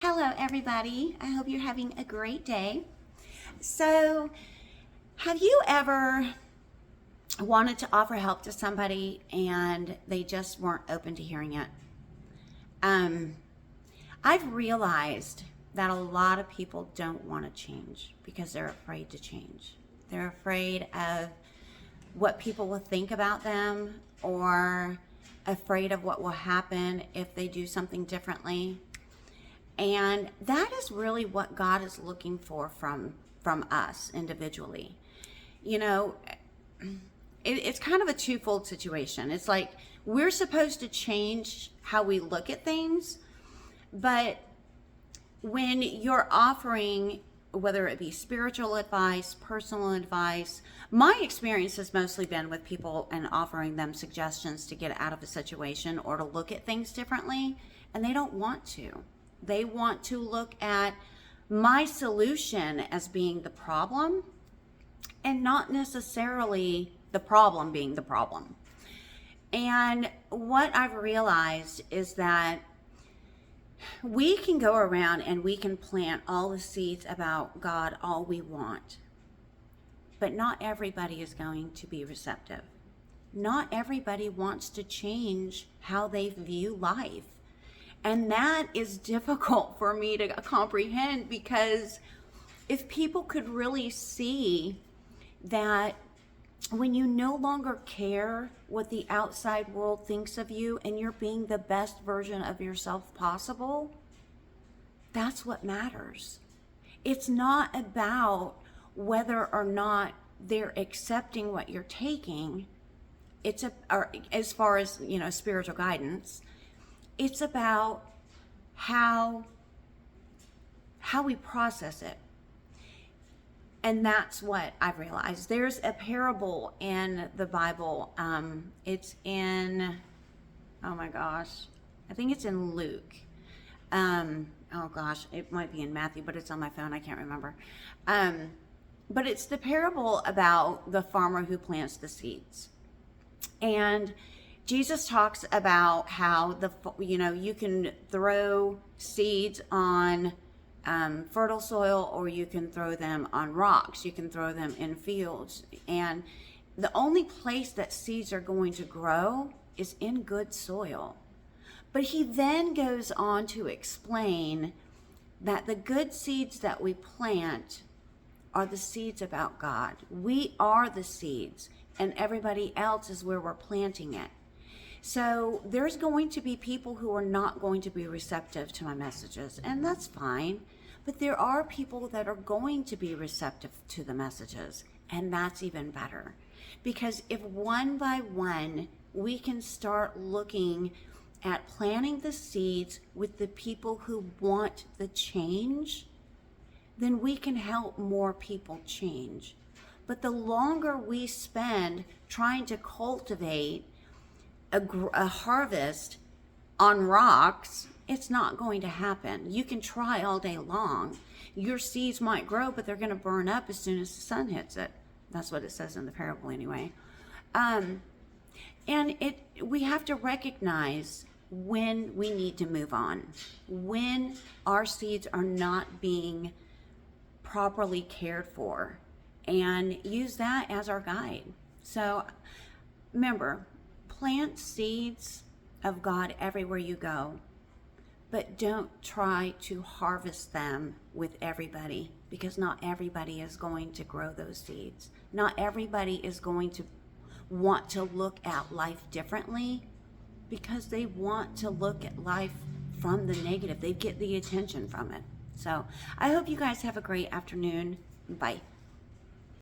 Hello, everybody. I hope you're having a great day. So, have you ever wanted to offer help to somebody and they just weren't open to hearing it? Um, I've realized that a lot of people don't want to change because they're afraid to change. They're afraid of what people will think about them or afraid of what will happen if they do something differently. And that is really what God is looking for from us individually. You know, it's kind of a twofold situation. It's like we're supposed to change how we look at things, but when you're offering, whether it be spiritual advice, personal advice, my experience has mostly been with people and offering them suggestions to get out of a situation or to look at things differently, and they don't want to. They want to look at my solution as being the problem and not necessarily the problem being the problem. And what I've realized is that we can go around and we can plant all the seeds about God all we want, but not everybody is going to be receptive. Not everybody wants to change how they view life. And that is difficult for me to comprehend, because if people could really see that when you no longer care what the outside world thinks of you and you're being the best version of yourself possible, that's what matters. It's not about whether or not they're accepting what you're taking. Or as far as, spiritual guidance, it's about how we process it. And that's what I've realized. There's a parable in the Bible. It's in, oh my gosh, I think it's in Luke. It might be in Matthew, but it's on my phone. I can't remember. But it's the parable about the farmer who plants the seeds. And Jesus talks about how you can throw seeds on fertile soil, or you can throw them on rocks. You can throw them in fields. And the only place that seeds are going to grow is in good soil. But he then goes on to explain that the good seeds that we plant are the seeds about God. We are the seeds, and everybody else is where we're planting it. So there's going to be people who are not going to be receptive to my messages, and that's fine. But there are people that are going to be receptive to the messages, and that's even better. Because if one by one we can start looking at planting the seeds with the people who want the change, then we can help more people change. But the longer we spend trying to cultivate a harvest on rocks, it's not going to happen. You can try all day long. Your seeds might grow, but they're going to burn up as soon as the sun hits it. That's what it says in the parable anyway. We have to recognize when we need to move on, when our seeds are not being properly cared for, and use that as our guide. So remember, plant seeds of God everywhere you go, but don't try to harvest them with everybody, because not everybody is going to grow those seeds. Not everybody is going to want to look at life differently, because they want to look at life from the negative. They get the attention from it. So I hope you guys have a great afternoon. Bye.